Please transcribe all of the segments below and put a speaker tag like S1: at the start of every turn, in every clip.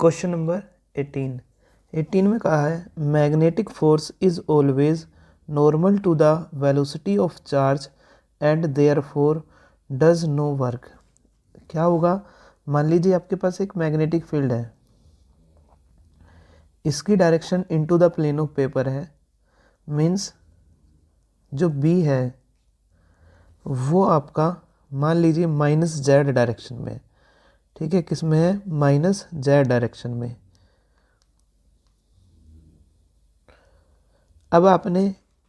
S1: Question number 18 में कहा है magnetic force is always normal to the velocity of charge and therefore does no work. क्या होगा? मान लीजिए आपके पास एक मैग्नेटिक फील्ड है, इसकी direction into the plane of paper है, मीन्स जो बी है वो आपका मान लीजिए -z डायरेक्शन में, ठीक है, किस में है? -z डायरेक्शन में। अब आपने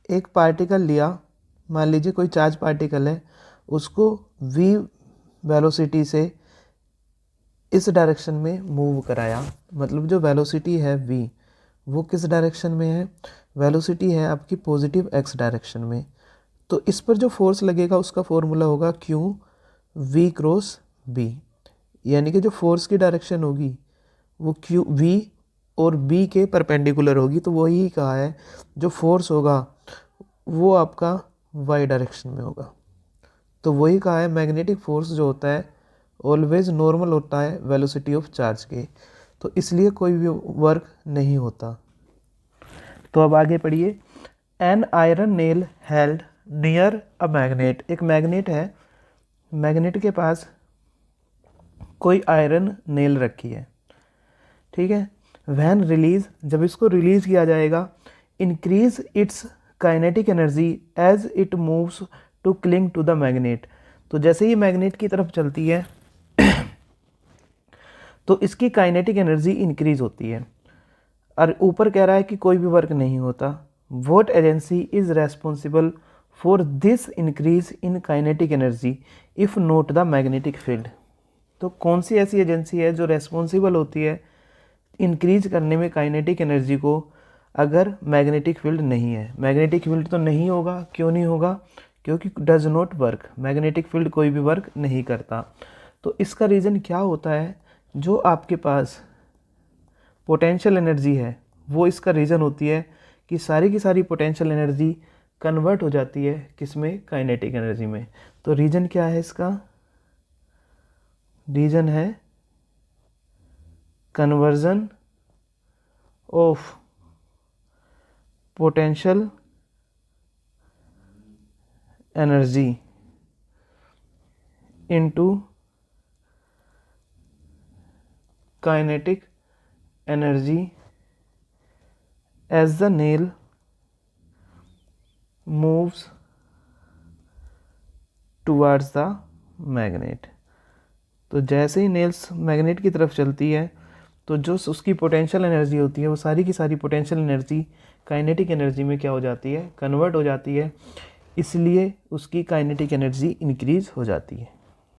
S1: एक पार्टिकल लिया, मान लीजिए कोई चार्ज पार्टिकल है, उसको v वेलोसिटी से इस डायरेक्शन में मूव कराया, मतलब जो वेलोसिटी है v वो किस डायरेक्शन में है? वेलोसिटी है आपकी पॉजिटिव x डायरेक्शन में। तो इस पर जो फोर्स लगेगा उसका फॉर्मूला होगा Q v क्रॉस b, यानी कि जो फोर्स की डायरेक्शन होगी वो Q v और b के परपेंडिकुलर होगी। तो वही कहा है जो फोर्स होगा वो आपका y डायरेक्शन में होगा। तो वही कहा है मैग्नेटिक फोर्स जो होता है ऑलवेज नॉर्मल होता है वेलोसिटी ऑफ चार्ज के, तो इसलिए कोई भी वर्क नहीं होता। तो अब आगे पढ़िए। An iron nail held near a magnet. एक मैग्नेट है, मैग्नेट के पास कोई आयरन नेल रखी है, ठीक है। वैन रिलीज, जब इसको रिलीज किया जाएगा, increase its kinetic energy as it moves to cling to the magnet. तो जैसे ही मैग्नेट की तरफ चलती है तो इसकी काइनेटिक एनर्जी इंक्रीज होती है। और ऊपर कह रहा है कि कोई भी वर्क नहीं होता। What agency is responsible for this increase in kinetic energy if not the magnetic field. तो कौन सी ऐसी एजेंसी है जो रेस्पॉन्सिबल होती है इंक्रीज करने में काइनेटिक एनर्जी को, अगर मैग्नेटिक फील्ड नहीं है? मैग्नेटिक फील्ड तो नहीं होगा। क्यों नहीं होगा? क्योंकि does not work, magnetic field कोई भी वर्क नहीं करता। तो इसका रीज़न क्या होता है? जो आपके पास पोटेंशियल एनर्जी है वो इसका रीज़न होती है कि सारी की सारी पोटेंशियल एनर्जी कन्वर्ट हो जाती है किसमें? काइनेटिक एनर्जी में। तो रीज़न क्या है इसका? रीज़न है conversion of potential energy into kinetic energy as the nail moves towards the magnet। तो जैसे ही नेल्स मैग्नेट की तरफ चलती है तो जो उसकी पोटेंशियल एनर्जी होती है वो सारी की सारी पोटेंशियल एनर्जी काइनेटिक एनर्जी में क्या हो जाती है? कन्वर्ट हो जाती है। इसलिए उसकी काइनेटिक एनर्जी इंक्रीज हो जाती है।